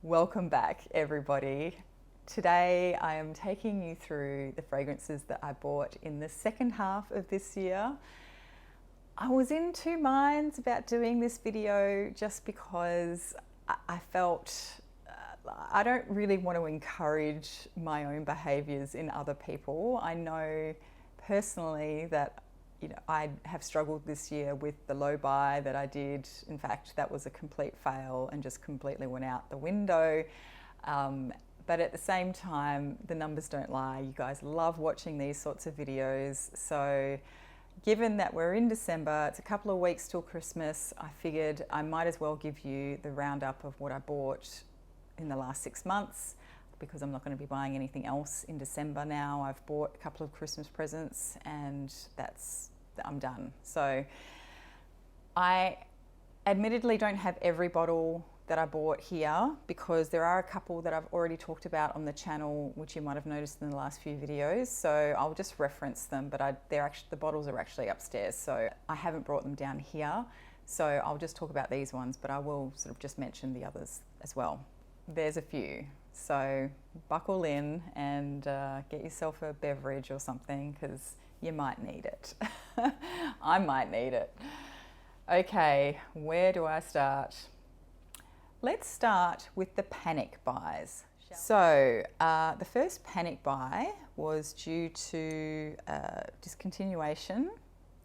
Welcome back, everybody. Today I am taking you through the fragrances that I bought in the second half of this year. I was in two minds about doing this video just because I felt I don't really want to encourage my own behaviours in other people. I know personally that I have struggled this year with the low buy that I did. In fact, that was a complete fail and just completely went out the window. But at the same time, the numbers don't lie. You guys love watching these sorts of videos. So given that we're in December, it's a couple of weeks till Christmas, I figured I might as well give you the roundup of what I bought in the last 6 months, because I'm not going to be buying anything else in December now. I've bought a couple of Christmas presents and I'm done. So I admittedly don't have every bottle that I bought here because there are a couple that I've already talked about on the channel, which you might have noticed in the last few videos. So I'll just reference them, but the bottles are actually upstairs. So I haven't brought them down here. So I'll just talk about these ones, but I will sort of just mention the others as well. There's a few. So buckle in and get yourself a beverage or something because you might need it. I might need it. Okay, where do I start? Let's start with the panic buys. So the first panic buy was due to discontinuation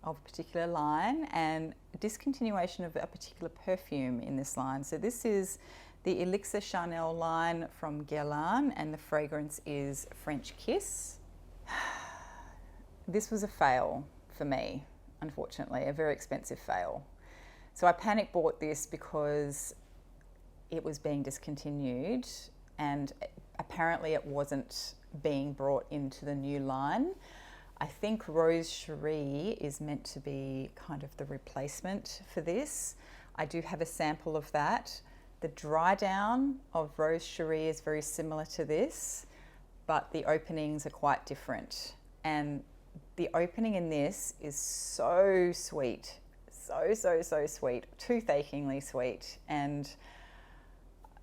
of a particular line and discontinuation of a particular perfume in this line. So this is the Elixir Chanel line from Ylang, and the fragrance is French Kiss. This was a fail for me, unfortunately, a very expensive fail. So I panic bought this because it was being discontinued and apparently it wasn't being brought into the new line. I think Rose Cherie is meant to be kind of the replacement for this. I do have a sample of that. The dry down of Rose Cherie is very similar to this, but the openings are quite different. And the opening in this is so sweet, so sweet, toothacheingly sweet. And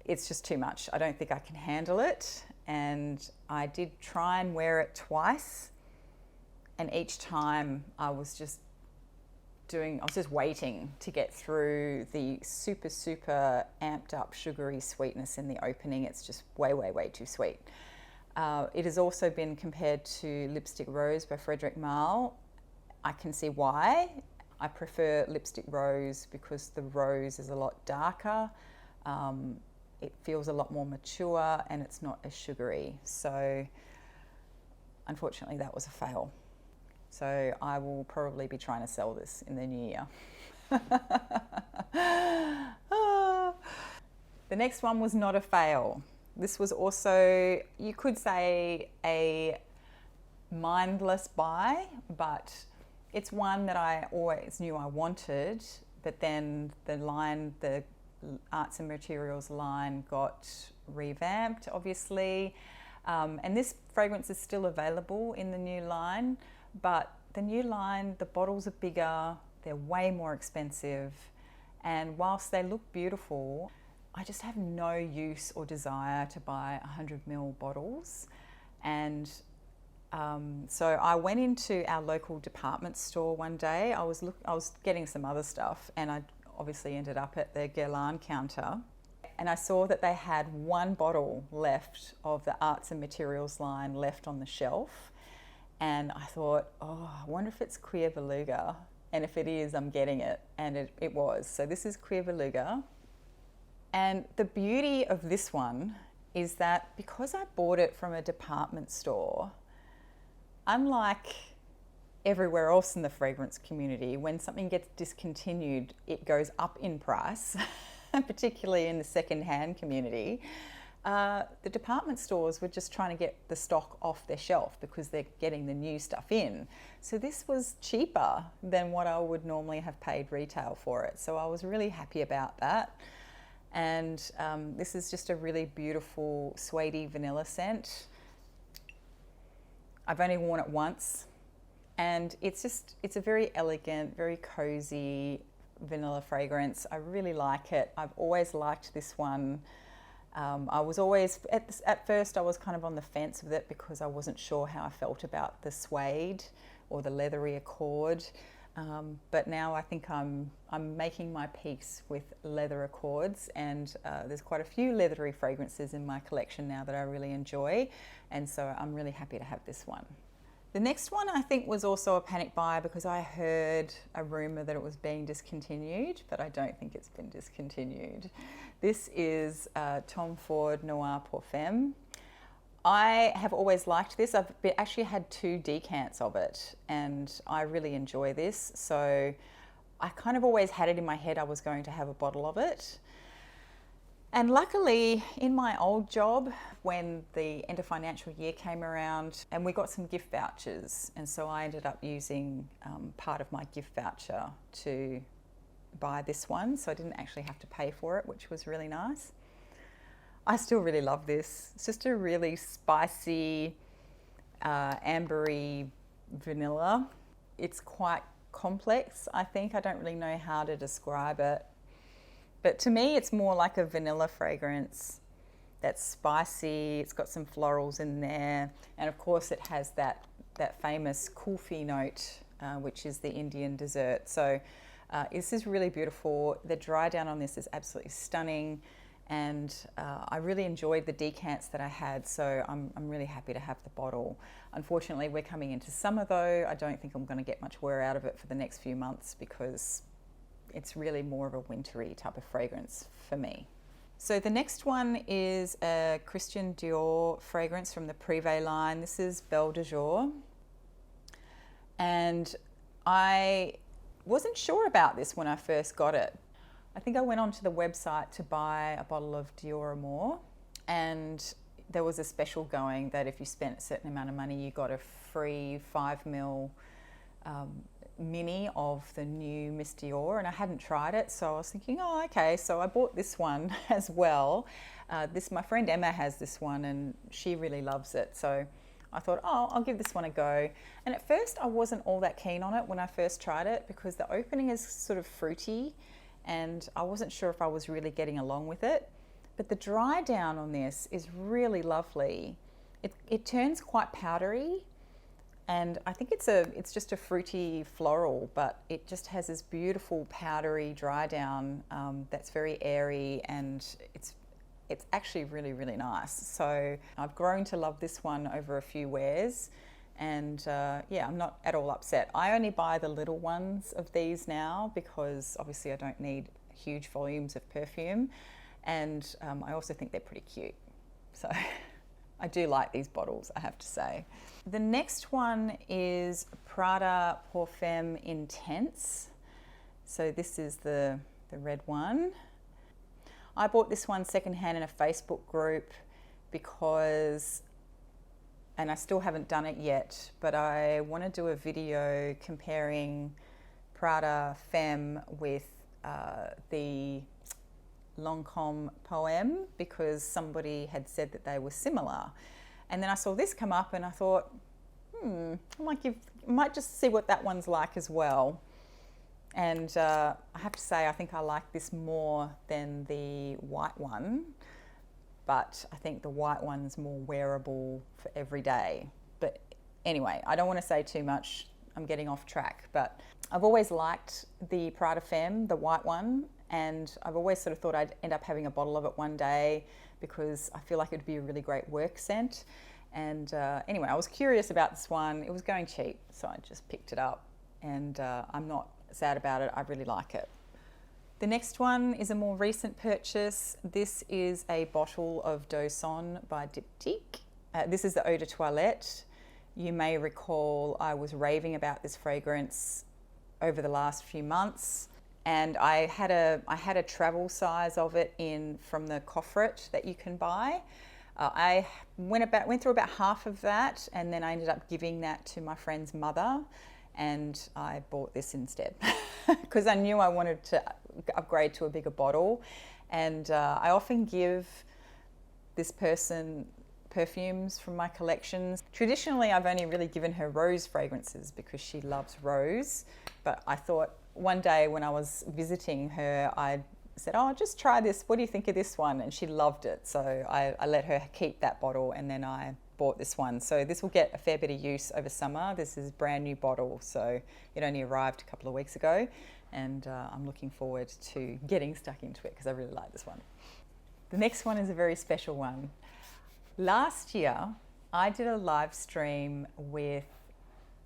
it's just too much. I don't think I can handle it. And I did try and wear it twice. And each time I was just waiting to get through the super amped up sugary sweetness in the opening. It's just way too sweet. It has also been compared to Lipstick Rose by Frederic Malle. I can see why. I prefer Lipstick Rose because the rose is a lot darker. It feels a lot more mature and it's not as sugary. So unfortunately that was a fail. So I will probably be trying to sell this in the new year. The next one was not a fail. This was also, you could say, a mindless buy, but it's one that I always knew I wanted, but then the Arts and Materials line got revamped, obviously. And this fragrance is still available in the new line. But the new line, the bottles are bigger, they're way more expensive, and whilst they look beautiful, I just have no use or desire to buy 100ml bottles. And so I went into our local department store one day. I was getting some other stuff, and I obviously ended up at the Ylang counter, and I saw that they had one bottle left of the Arts and Materials line left on the shelf. And I thought, oh, I wonder if it's Cuir Beluga. And if it is, I'm getting it. And it was. So this is Cuir Beluga. And the beauty of this one is that because I bought it from a department store, unlike everywhere else in the fragrance community, when something gets discontinued, it goes up in price, particularly in the second-hand community. The department stores were just trying to get the stock off their shelf because they're getting the new stuff in. So this was cheaper than what I would normally have paid retail for it. So I was really happy about that. And this is just a really beautiful suede vanilla scent. I've only worn it once, and it's a very elegant, very cozy vanilla fragrance. I really like it. I've always liked this one. I was always, at first I was kind of on the fence with it because I wasn't sure how I felt about the suede or the leathery accord. But now I think I'm making my peace with leather accords, and there's quite a few leathery fragrances in my collection now that I really enjoy, and so I'm really happy to have this one. The next one I think was also a panic buy because I heard a rumour that it was being discontinued, but I don't think it's been discontinued. This is Tom Ford Noir Parfum. I have always liked this. I've actually had 2 decants of it and I really enjoy this. So I kind of always had it in my head I was going to have a bottle of it. And luckily, in my old job, when the end of financial year came around, and we got some gift vouchers, and so I ended up using part of my gift voucher to buy this one, so I didn't actually have to pay for it, which was really nice. I still really love this. It's just a really spicy, ambery vanilla. It's quite complex, I think. I don't really know how to describe it. But to me, it's more like a vanilla fragrance that's spicy. It's got some florals in there. And of course, it has that famous kulfi note, which is the Indian dessert. So this is really beautiful. The dry down on this is absolutely stunning. And I really enjoyed the decants that I had. So I'm really happy to have the bottle. Unfortunately, we're coming into summer though. I don't think I'm going to get much wear out of it for the next few months because it's really more of a wintry type of fragrance for me. So the next one is a Christian Dior fragrance from the Privé line. This is Belle de Jour. And I wasn't sure about this when I first got it. I think I went onto the website to buy a bottle of Dior Amour, and there was a special going that if you spent a certain amount of money, you got a free 5ml mini of the new Miss Dior, and I hadn't tried it, so I was thinking, oh, okay, so I bought this one as well. My friend Emma has this one and she really loves it, so I thought, oh, I'll give this one a go. And at first I wasn't all that keen on it when I first tried it because the opening is sort of fruity and I wasn't sure if I was really getting along with it. But the dry down on this is really lovely. It turns quite powdery, and I think it's just a fruity floral, but it just has this beautiful powdery dry down that's very airy, and it's actually really, really nice. So I've grown to love this one over a few wears, and yeah, I'm not at all upset. I only buy the little ones of these now because obviously I don't need huge volumes of perfume, and I also think they're pretty cute. So I do like these bottles, I have to say. The next one is Prada Parfum Intense. So this is the red one. I bought this one secondhand in a Facebook group because, and I still haven't done it yet, but I want to do a video comparing Prada Femme with the Lancôme Poème because somebody had said that they were similar. And then I saw this come up and I thought, I might just see what that one's like as well. And I have to say, I think I like this more than the white one, but I think the white one's more wearable for every day. But anyway, I don't want to say too much. I'm getting off track, but I've always liked the Prada Femme, the white one, and I've always sort of thought I'd end up having a bottle of it one day because I feel like it'd be a really great work scent. And anyway, I was curious about this one. It was going cheap, so I just picked it up, and I'm not sad about it. I really like it. The next one is a more recent purchase. This is a bottle of Son by Diptyque. This is the Eau de Toilette. You may recall I was raving about this fragrance over the last few months, and I had a travel size of it from the coffret that you can buy. I went through about half of that, and then I ended up giving that to my friend's mother, and I bought this instead because I knew I wanted to upgrade to a bigger bottle. And I often give this person perfumes from my collections. Traditionally, I've only really given her rose fragrances because she loves rose, but I thought one day when I was visiting her, I'd said, oh, just try this. What do you think of this one? And she loved it. So I let her keep that bottle, and then I bought this one. So this will get a fair bit of use over summer. This is a brand new bottle, so it only arrived a couple of weeks ago, and I'm looking forward to getting stuck into it because I really like this one. The next one is a very special one. Last year, I did a live stream with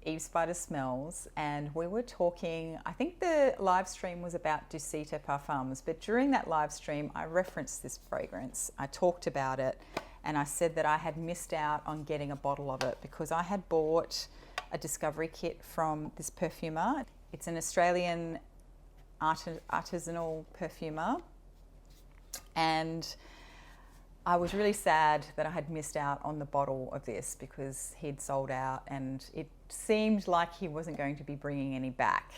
Eve Spider Smells, and we were talking, I think the live stream was about Parfums, but during that live stream I referenced this fragrance. I talked about it, and I said that I had missed out on getting a bottle of it because I had bought a discovery kit from this perfumer. It's an Australian artisanal perfumer, and I was really sad that I had missed out on the bottle of this because he'd sold out, and it seemed like he wasn't going to be bringing any back,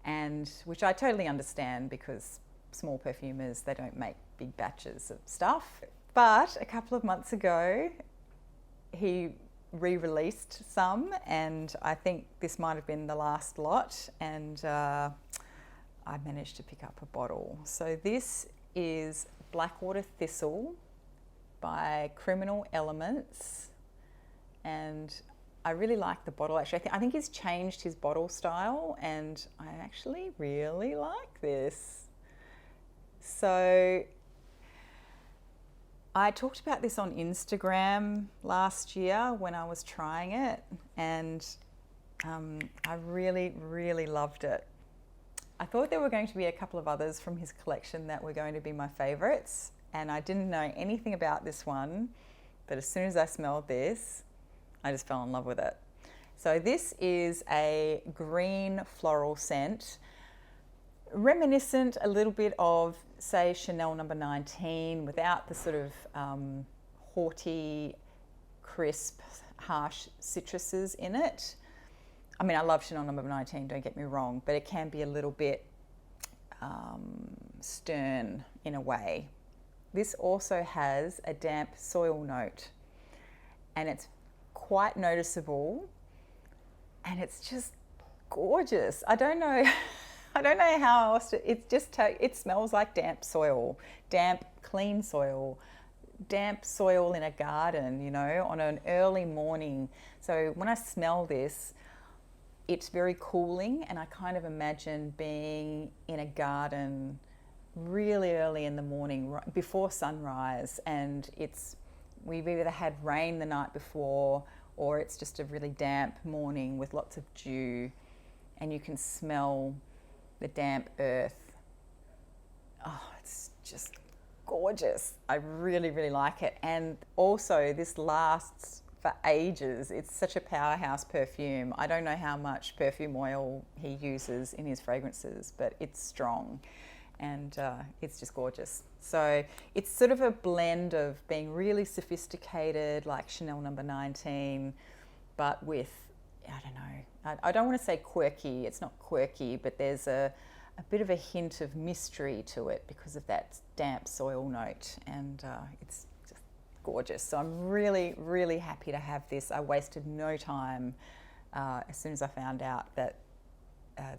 and which I totally understand because small perfumers, they don't make big batches of stuff. But a couple of months ago, he re-released some, and I think this might have been the last lot, and I managed to pick up a bottle. So this is Blackwater Thistle by Criminal Elements, and I really like the bottle. Actually, I think he's changed his bottle style, and I actually really like this. So I talked about this on Instagram last year when I was trying it, and I really, really loved it. I thought there were going to be a couple of others from his collection that were going to be my favourites, and I didn't know anything about this one, but as soon as I smelled this, I just fell in love with it. So this is a green floral scent, reminiscent a little bit of, say, Chanel No. 19, without the sort of haughty, crisp, harsh citruses in it. I mean, I love Chanel No. 19, don't get me wrong, but it can be a little bit stern in a way. This also has a damp soil note, and it's quite noticeable, and it's just gorgeous. I don't know how else to, it smells like damp soil, damp, clean soil, damp soil in a garden, you know, on an early morning. So when I smell this, it's very cooling, and I kind of imagine being in a garden really early in the morning, before sunrise, and we've either had rain the night before, or it's just a really damp morning with lots of dew, and you can smell the damp earth. Oh, it's just gorgeous. I really, really like it. And also this lasts for ages. It's such a powerhouse perfume. I don't know how much perfume oil he uses in his fragrances, but it's strong, and it's just gorgeous. So it's sort of a blend of being really sophisticated, like Chanel No. 19, but with, I don't know, I don't want to say quirky, it's not quirky, but there's a bit of a hint of mystery to it because of that damp soil note, and it's just gorgeous. So I'm really, really happy to have this. I wasted no time. As soon as I found out that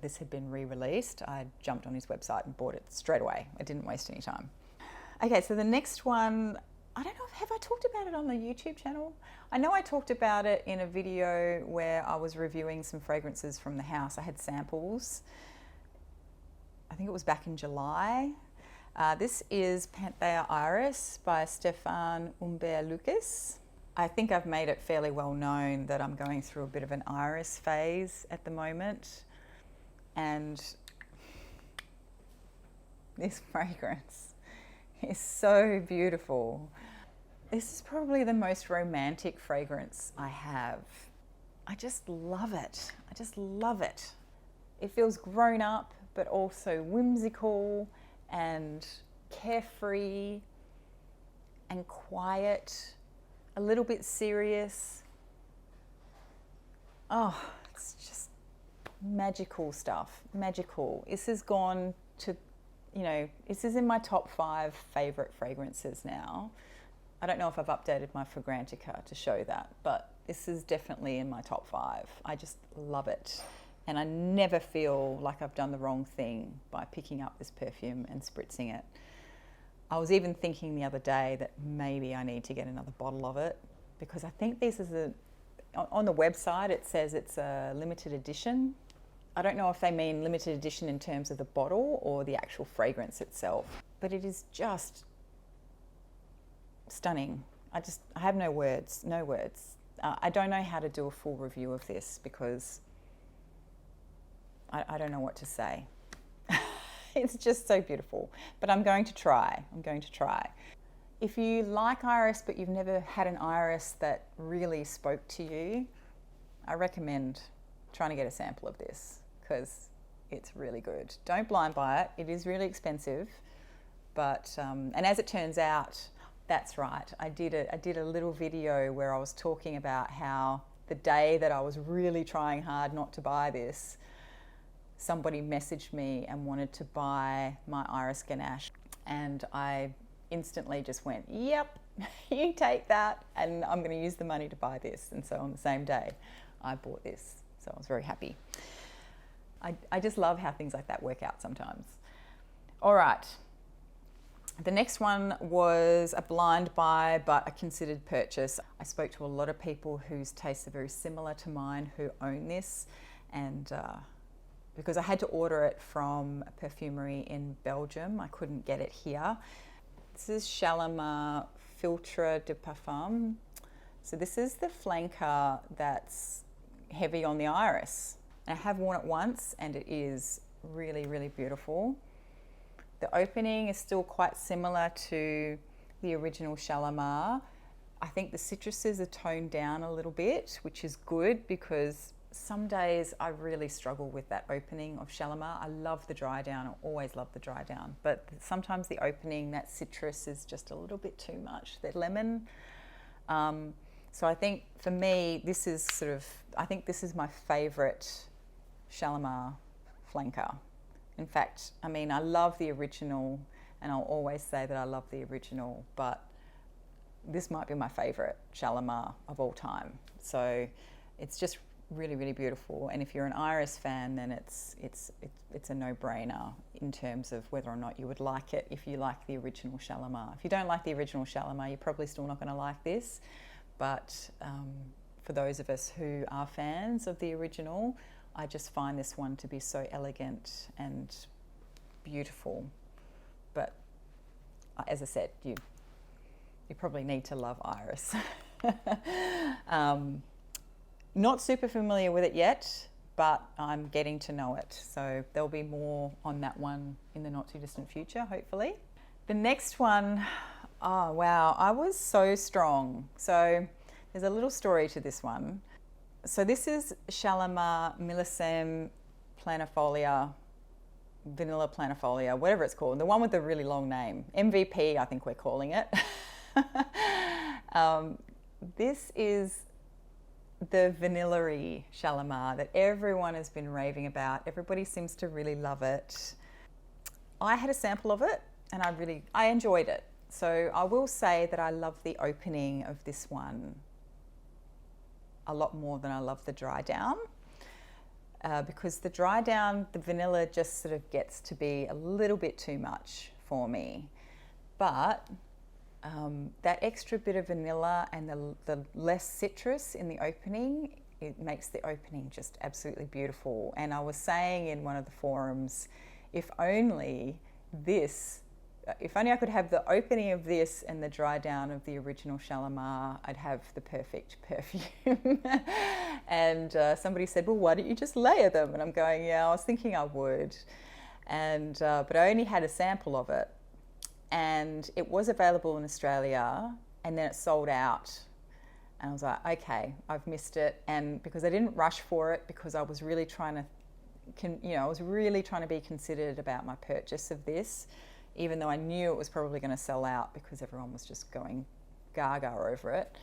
this had been re-released, I jumped on his website and bought it straight away. I didn't waste any time. Okay, so the next one, I don't know, have I talked about it on the YouTube channel? I know I talked about it in a video where I was reviewing some fragrances from the house. I had samples. I think it was back in July. This is Panthea Iris by Stefan Lucas. I think I've made it fairly well known that I'm going through a bit of an iris phase at the moment, and this fragrance is so beautiful. This is probably the most romantic fragrance I have. I just love it. I just love it. It feels grown up, but also whimsical and carefree and quiet, a little bit serious. Oh, it's just magical stuff, magical. This has gone to, you know, this is in my top 5 favourite fragrances now. I don't know if I've updated my Fragrantica to show that, but this is definitely in my top 5. I just love it. And I never feel like I've done the wrong thing by picking up this perfume and spritzing it. I was even thinking the other day that maybe I need to get another bottle of it, because I think this is on the website it says it's a limited edition. I don't know if they mean limited edition in terms of the bottle or the actual fragrance itself, but it is just stunning. I have no words. I don't know how to do a full review of this because I don't know what to say. It's just so beautiful, but I'm going to try. If you like iris but you've never had an iris that really spoke to you, I recommend trying to get a sample of this because it's really good. Don't blind buy it. It is really expensive, but and as it turns out, that's right. I did a little video where I was talking about how the day that I was really trying hard not to buy this, somebody messaged me and wanted to buy my iris ganache, and I instantly just went, yep, you take that, and I'm going to use the money to buy this. And so on the same day I bought this, so I was very happy. I just love how things like that work out sometimes. All right, the next one was a blind buy but a considered purchase. I spoke to a lot of people whose tastes are very similar to mine who own this, and because I had to order it from a perfumery in Belgium, I couldn't get it here. This is Shalimar Philtre de Parfum. So this is the flanker that's heavy on the iris. I have worn it once and it is really, really beautiful. The opening is still quite similar to the original Shalimar. I think the citruses are toned down a little bit, which is good because some days I really struggle with that opening of Shalimar. I love the dry down, I always love the dry down, but sometimes the opening, that citrus is just a little bit too much, the lemon. So I think for me, this is my favourite Shalimar flanker. In fact, I mean, I love the original and I'll always say that I love the original, but this might be my favourite Shalimar of all time. So it's just really, really beautiful. And if you're an iris fan, then it's a no-brainer in terms of whether or not you would like it if you like the original Shalimar. If you don't like the original Shalimar, you're probably still not going to like this. But for those of us who are fans of the original, I just find this one to be so elegant and beautiful. But as I said, you probably need to love iris. Not super familiar with it yet, but I'm getting to know it. So there'll be more on that one in the not too distant future, hopefully. The next one, oh wow, I was so strong. So there's a little story to this one. So this is Shalimar Millésime Planifolia, Vanilla Planifolia, whatever it's called, the one with the really long name. MVP, I think we're calling it. This is the vanilla-y Shalimar that everyone has been raving about. Everybody seems to really love it. I had a sample of it and I enjoyed it. So I will say that I love the opening of this one a lot more than I love the dry down, because the dry down, the vanilla just sort of gets to be a little bit too much for me. But that extra bit of vanilla and the less citrus in the opening, it makes the opening just absolutely beautiful. And I was saying in one of the forums, if only I could have the opening of this and the dry down of the original Shalimar, I'd have the perfect perfume. And somebody said, well, why don't you just layer them? And I'm going, yeah, I was thinking I would. And but I only had a sample of it. And it was available in Australia and then it sold out. And I was like, okay, I've missed it. And because I didn't rush for it, because I was really trying to be considered about my purchase of this, even though I knew it was probably going to sell out because everyone was just going gaga over it.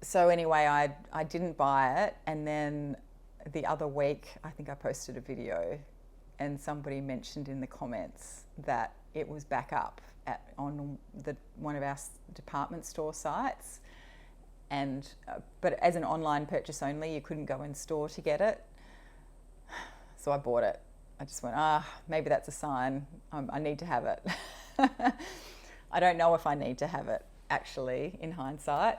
So anyway, I didn't buy it. And then the other week, I think I posted a video and somebody mentioned in the comments that it was back up on one of our department store sites, and but as an online purchase only, you couldn't go in store to get it. So I bought it. I just went, maybe that's a sign. I need to have it. I don't know if I need to have it, actually, in hindsight.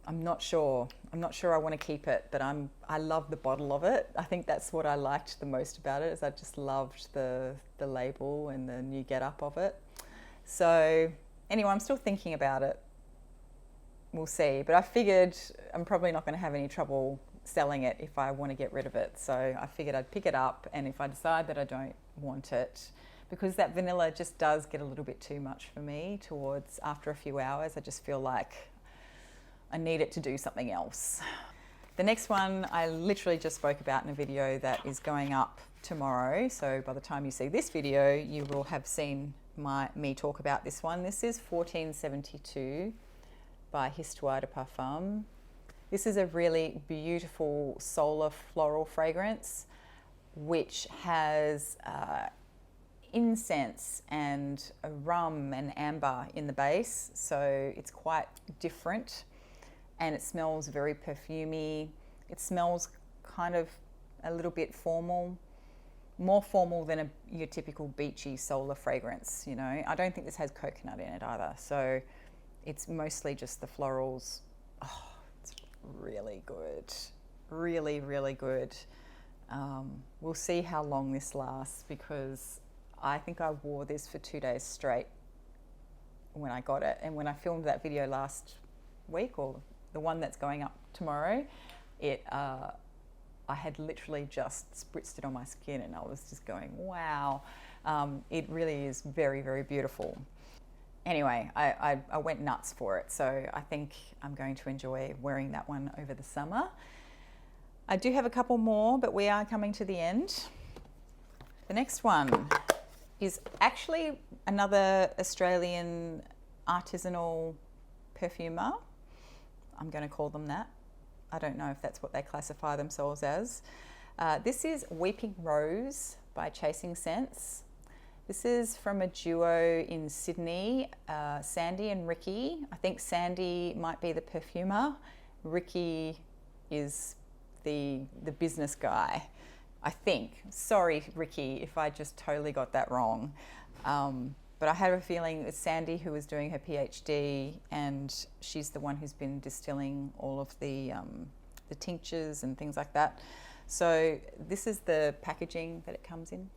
I'm not sure. I'm not sure I want to keep it, but I love the bottle of it. I think that's what I liked the most about it, is I just loved the label and the new get-up of it. So anyway, I'm still thinking about it. We'll see. But I figured I'm probably not going to have any trouble selling it if I want to get rid of it. So I figured I'd pick it up, and if I decide that I don't want it, because that vanilla just does get a little bit too much for me towards after a few hours, I just feel like I need it to do something else. The next one I literally just spoke about in a video that is going up tomorrow. So by the time you see this video, you will have seen me talk about this one. This is 1472 by Histoire de Parfum. This is a really beautiful solar floral fragrance, which has incense and a rum and amber in the base. So it's quite different. And it smells very perfumey. It smells kind of a little bit formal, more formal than your typical beachy solar fragrance, you know. I don't think this has coconut in it either. So it's mostly just the florals. Oh, it's really good. Really, really good. We'll see how long this lasts, because I think I wore this for 2 days straight when I got it. And when I filmed that video last week, or the one that's going up tomorrow, I had literally just spritzed it on my skin, and I was just going, wow. It really is very, very beautiful. Anyway, I went nuts for it, so I think I'm going to enjoy wearing that one over the summer. I do have a couple more, but we are coming to the end. The next one is actually another Australian artisanal perfumer. I'm going to call them that. I don't know if that's what they classify themselves as. This is Weeping Rose by Chasing Scents. This is from a duo in Sydney, Sandy and Ricky. I think Sandy might be the perfumer. Ricky is the business guy, I think. Sorry, Ricky, if I just totally got that wrong. But I have a feeling it's Sandy who was doing her PhD, and she's the one who's been distilling all of the tinctures and things like that. So this is the packaging that it comes in.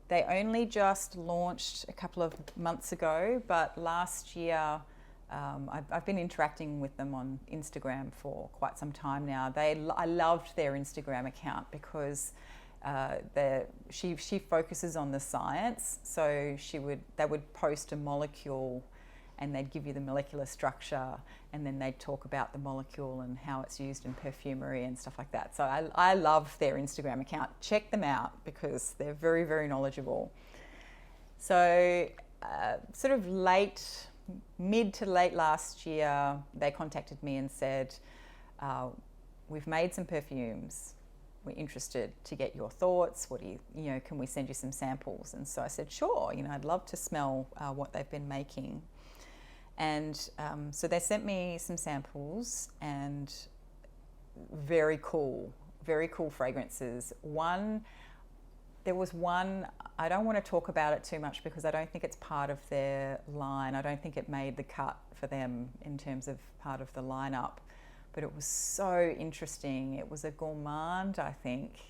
They only just launched a couple of months ago, but last year I've been interacting with them on Instagram for quite some time now. I loved their Instagram account because she focuses on the science. So they would post a molecule, and they'd give you the molecular structure, and then they'd talk about the molecule and how it's used in perfumery and stuff like that. So I love their Instagram account. Check them out because they're very, very knowledgeable. So sort of mid to late last year, they contacted me and said, we've made some perfumes. We're interested to get your thoughts. What do you can we send you some samples? And so I said, sure, I'd love to smell what they've been making. And so they sent me some samples, and very cool fragrances. There was one, I don't want to talk about it too much because I don't think it's part of their line. I don't think it made the cut for them in terms of part of the lineup. But it was so interesting. It was a gourmand, I think,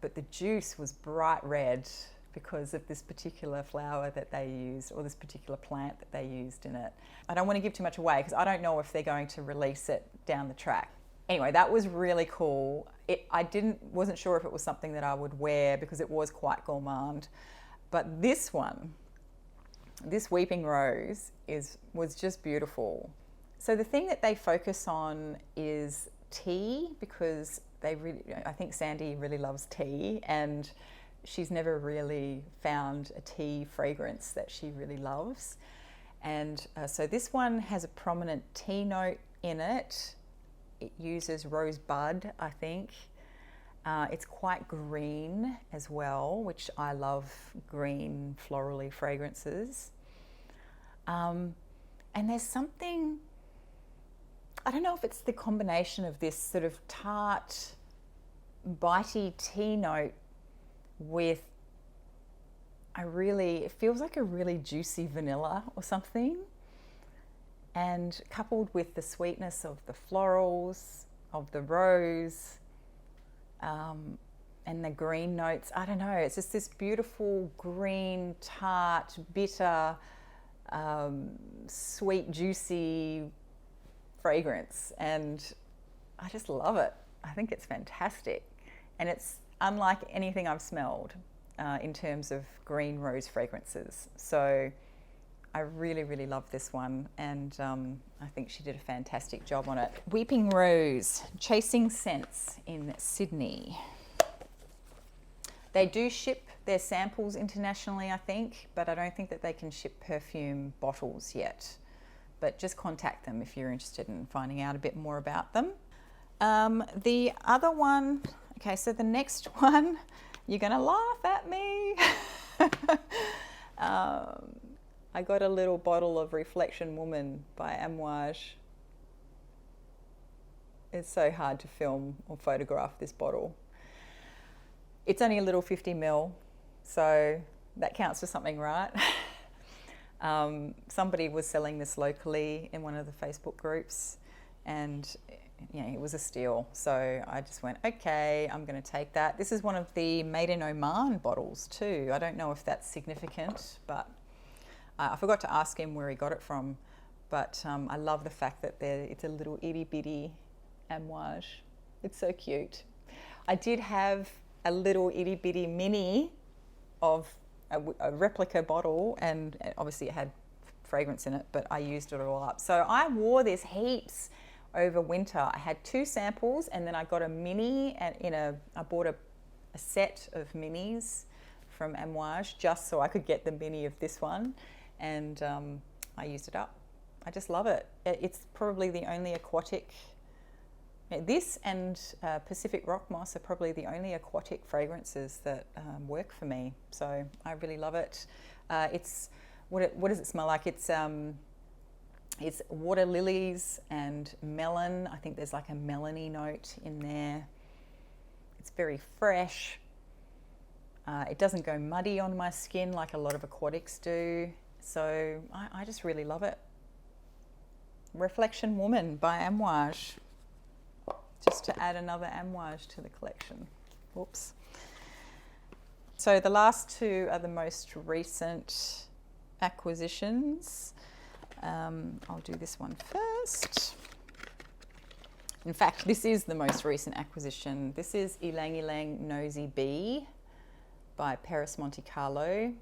but the juice was bright red because of this particular flower that they used, or this particular plant that they used in it. I don't want to give too much away because I don't know if they're going to release it down the track. Anyway, that was really cool. Wasn't sure if it was something that I would wear because it was quite gourmand. But this one, this Weeping Rose, was just beautiful. So the thing that they focus on is tea, because I think Sandy really loves tea, and she's never really found a tea fragrance that she really loves. And so this one has a prominent tea note in it. It uses rosebud, I think. It's quite green as well, which I love green florally fragrances. And there's something, I don't know if it's the combination of this sort of tart bitey tea note with it feels like a really juicy vanilla or something. And coupled with the sweetness of the florals, of the rose, and the green notes. I don't know, it's just this beautiful green, tart, bitter, sweet, juicy fragrance. And I just love it. I think it's fantastic. And it's unlike anything I've smelled in terms of green rose fragrances. So I really, really love this one, and I think she did a fantastic job on it. Weeping Rose, Chasing Scents in Sydney. They do ship their samples internationally, I think, but I don't think that they can ship perfume bottles yet. But just contact them if you're interested in finding out a bit more about them. The other one, okay, so the next one, you're gonna laugh at me. I got a little bottle of Reflection Woman by Amouage. It's so hard to film or photograph this bottle. It's only a little 50 ml, so that counts for something, right? Somebody was selling this locally in one of the Facebook groups, and it was a steal. So I just went, okay, I'm going to take that. This is one of the Made in Oman bottles too. I don't know if that's significant, but I forgot to ask him where he got it from. But I love the fact that it's a little itty bitty Amouage. It's so cute. I did have a little itty bitty mini of a replica bottle, and obviously it had fragrance in it, but I used it all up. So I wore this heaps over winter. I had 2 samples, and then I got a mini, and I bought a set of minis from Amouage just so I could get the mini of this one, and I used it up. I just love it. It's probably the only aquatic. This and Pacific Rock Moss are probably the only aquatic fragrances that work for me. So I really love it. What does it smell like? It's water lilies and melon. I think there's like a melony note in there. It's very fresh. It doesn't go muddy on my skin like a lot of aquatics do. So I just really love it. Reflection Woman by Amouage. Just to add another Amouage to the collection. Whoops. So the last 2 are the most recent acquisitions. I'll do this one first. In fact, this is the most recent acquisition. This is Ylang Nosy B by Paris Monte Carlo.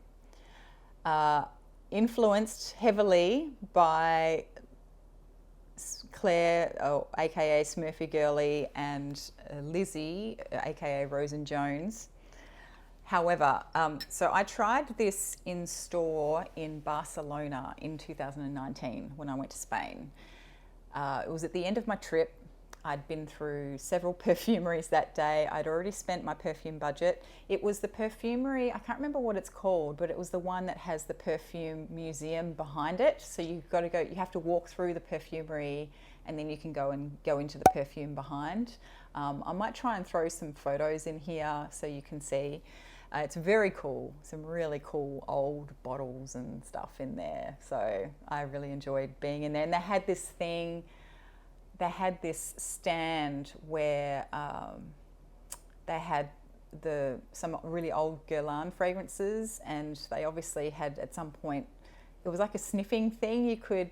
Influenced heavily by Claire, aka Smurfy Girly, and Lizzie, aka Rose and Jones. However, so I tried this in store in Barcelona in 2019 when I went to Spain. It was at the end of my trip. I'd been through several perfumeries that day. I'd already spent my perfume budget. It was the perfumery, I can't remember what it's called, but it was the one that has the perfume museum behind it. So you have to walk through the perfumery, and then you can go into the perfume behind. I might try and throw some photos in here so you can see. It's very cool, some really cool old bottles and stuff in there. So I really enjoyed being in there. And they had this stand where they had some really old Guerlain fragrances, and they obviously had at some point, it was like a sniffing thing you could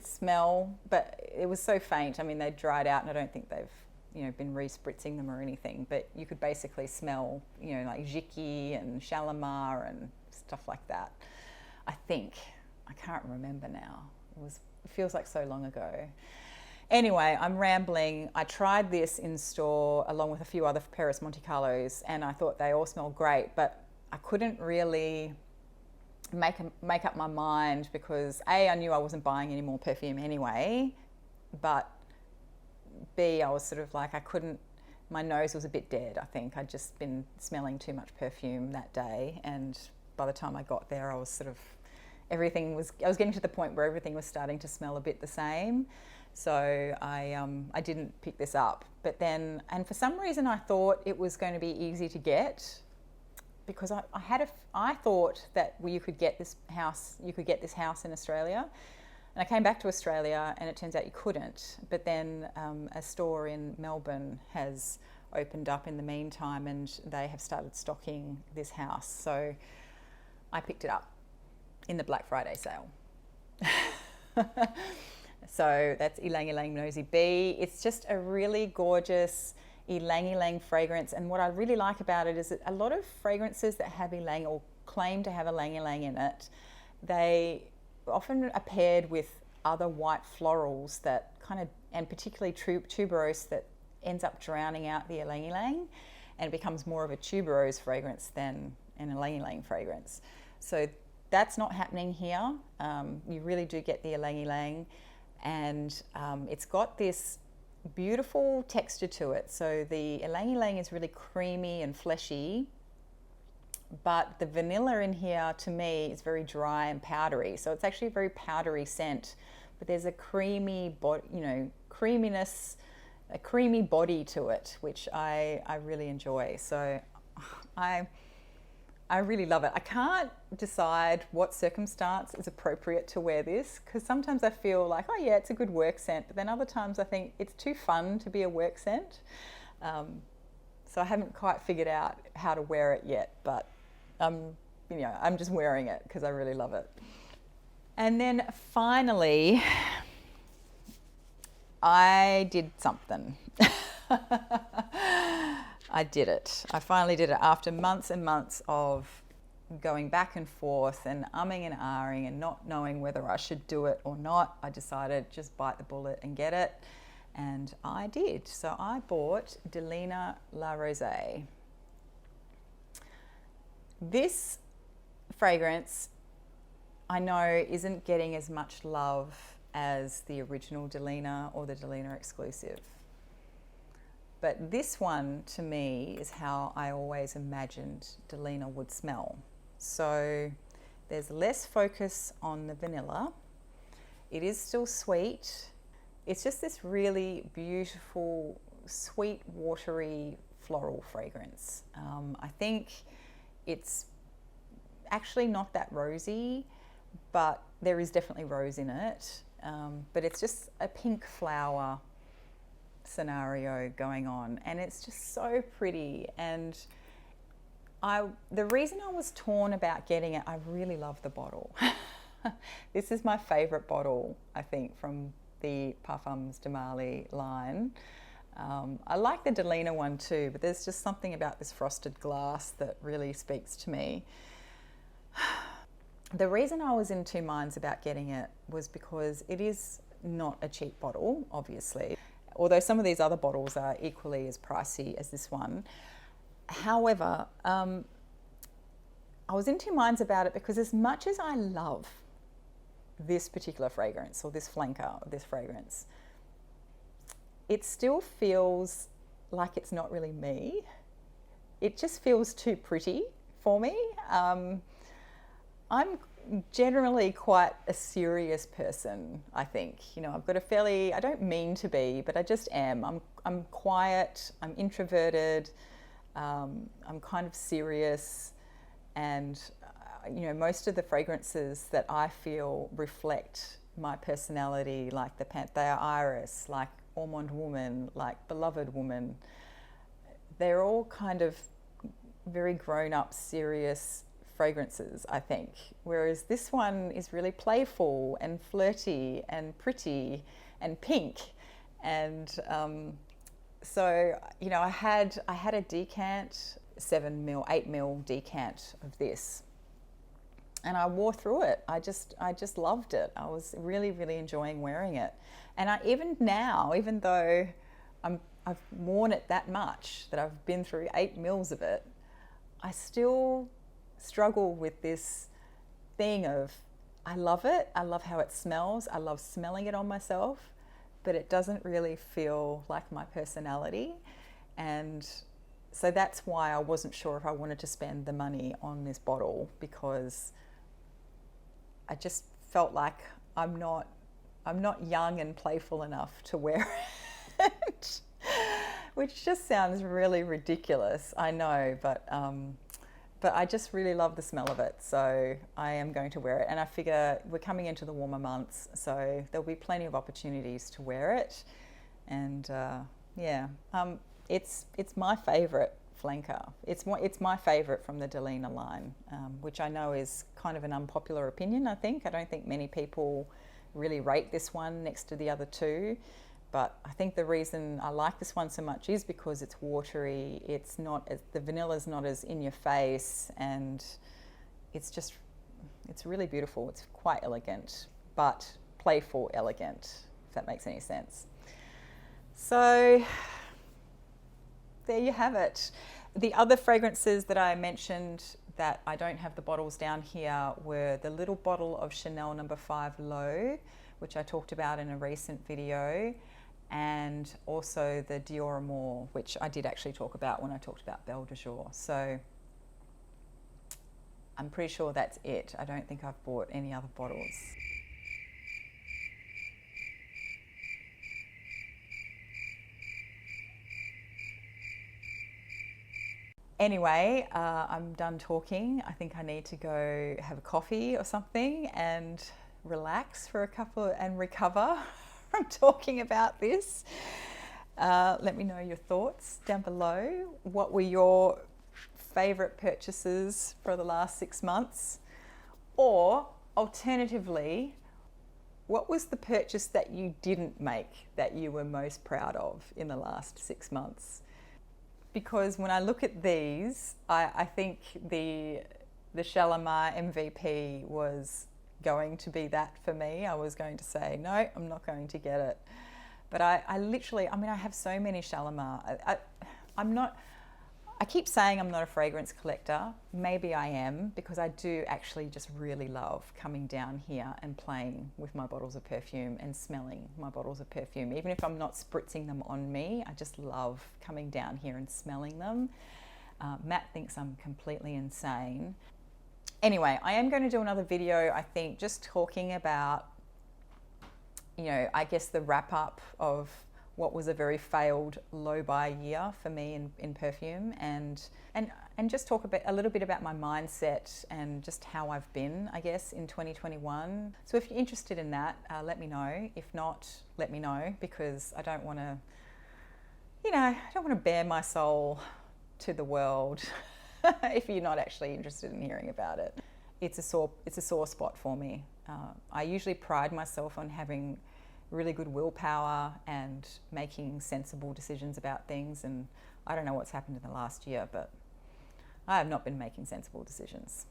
smell, but it was so faint. I mean, they dried out, and I don't think they've been re-spritzing them or anything, but you could basically smell like Jiki and Shalimar and stuff like that. I think, I can't remember now. It feels like so long ago. Anyway, I'm rambling. I tried this in store along with a few other Paris Monte Carlos, and I thought they all smelled great, but I couldn't really make up my mind because A, I knew I wasn't buying any more perfume anyway, but B, I was sort of like, my nose was a bit dead, I think. I'd just been smelling too much perfume that day, and by the time I got there, I was getting to the point where everything was starting to smell a bit the same. So I didn't pick this up. But then, and for some reason I thought it was going to be easy to get, because I thought that you could get this house in Australia. And I came back to Australia and it turns out you couldn't. But then a store in Melbourne has opened up in the meantime and they have started stocking this house. So I picked it up in the Black Friday sale. So that's Ylang Nosy B. It's just a really gorgeous Ylang fragrance. And what I really like about it is that a lot of fragrances that have Ylang or claim to have Ylang in it, they often are paired with other white florals that kind of, and particularly tuberose, that ends up drowning out the Ylang and it becomes more of a tuberose fragrance than an Ylang fragrance. So that's not happening here. You really do get the Ylang, and it's got this beautiful texture to it. So the Ylang is really creamy and fleshy, but the vanilla in here to me is very dry and powdery. So it's actually a very powdery scent, but there's a creamy creaminess, a creamy body to it, which I really enjoy. So I really love it. I can't decide what circumstance is appropriate to wear this, because sometimes I feel like, oh yeah, it's a good work scent, but then other times I think it's too fun to be a work scent. So I haven't quite figured out how to wear it yet, but I'm just wearing it because I really love it. And then finally, I did something. I did it. I finally did it after months and months of going back and forth and umming and ahhing and not knowing whether I should do it or not. I decided just bite the bullet and get it, and I did. So I bought Divina Rosee. This fragrance I know isn't getting as much love as the original Divina or the Divina exclusive. But this one, to me, is how I always imagined Divina would smell. So there's less focus on the vanilla. It is still sweet. It's just this really beautiful, sweet, watery, floral fragrance. I think it's actually not that rosy, but there is definitely rose in it. But it's just a pink flower scenario going on, and it's just so pretty. And the reason I was torn about getting it, I really love the bottle. This is my favorite bottle, I think, from the Parfums de Marly line. I like the Divina one too, but there's just something about this frosted glass that really speaks to me. The reason I was in two minds about getting it was because it is not a cheap bottle, obviously, although some of these other bottles are equally as pricey as this one. However, I was in two minds about it because as much as I love this particular fragrance, or this flanker of this fragrance, it still feels like it's not really me. It just feels too pretty for me. I'm generally quite a serious person, I think. You know, I've got I don't mean to be, but I just am. I'm quiet, I'm introverted, I'm kind of serious, and most of the fragrances that I feel reflect my personality, like the Panthea Iris, like Almond Woman, like Beloved Woman, they're all kind of very grown-up, serious fragrances, I think. Whereas this one is really playful and flirty and pretty and pink. And so, I had a decant, 8 ml decant of this, and I wore through it. I just loved it. I was really, really enjoying wearing it. And even now, even though I've worn it that much, that I've been through 8 mils of it, I still struggle with this thing of, I love it, I love how it smells, I love smelling it on myself, but it doesn't really feel like my personality. And so that's why I wasn't sure if I wanted to spend the money on this bottle, because I just felt like I'm not I'm not young and playful enough to wear it, which just sounds really ridiculous, I know, but I just really love the smell of it, so I am going to wear it. And I figure we're coming into the warmer months, so there'll be plenty of opportunities to wear it. And yeah, it's my favourite flanker. It's my favourite from the Delina line, which I know is kind of an unpopular opinion, I think. I don't think many people really rate this one next to the other two. But I think the reason I like this one so much is because it's watery. It's not as, the vanilla's not as in your face, and it's really beautiful. It's quite elegant, but playful elegant, if that makes any sense. So there you have it. The other fragrances that I mentioned that I don't have the bottles down here were the little bottle of Chanel No. 5 Low, which I talked about in a recent video, and also the Dior Amour, which I did actually talk about when I talked about Belle de Jour. So I'm pretty sure that's it. I don't think I've bought any other bottles. Anyway, I'm done talking. I think I need to go have a coffee or something and relax for a couple and recover from talking about this. Let me know your thoughts down below. What were your favourite purchases for the last 6 months? Or alternatively, what was the purchase that you didn't make that you were most proud of in the last 6 months? Because when I look at these, I think the Shalimar MVP was going to be that for me. I was going to say, no, I'm not going to get it. But I literally, I mean, I have so many Shalimar. I keep saying I'm not a fragrance collector. Maybe I am, because I do actually just really love coming down here and playing with my bottles of perfume and smelling my bottles of perfume. Even if I'm not spritzing them on me, I just love coming down here and smelling them. Matt thinks I'm completely insane. Anyway, I am going to do another video, I think, just talking about, you know, I guess the wrap up of what was a very failed low buy year for me in perfume, and just talk a little bit about my mindset and just how I've been, I guess, in 2021. So if you're interested in that, let me know. If not, let me know, because I don't want to, you know, I don't want to bare my soul to the world if you're not actually interested in hearing about it. It's a sore spot for me. I usually pride myself on having really good willpower and making sensible decisions about things, and I don't know what's happened in the last year, but I have not been making sensible decisions.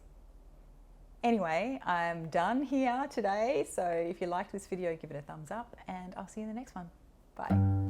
Anyway, I'm done here today, so if you liked this video, give it a thumbs up, and I'll see you in the next one. Bye.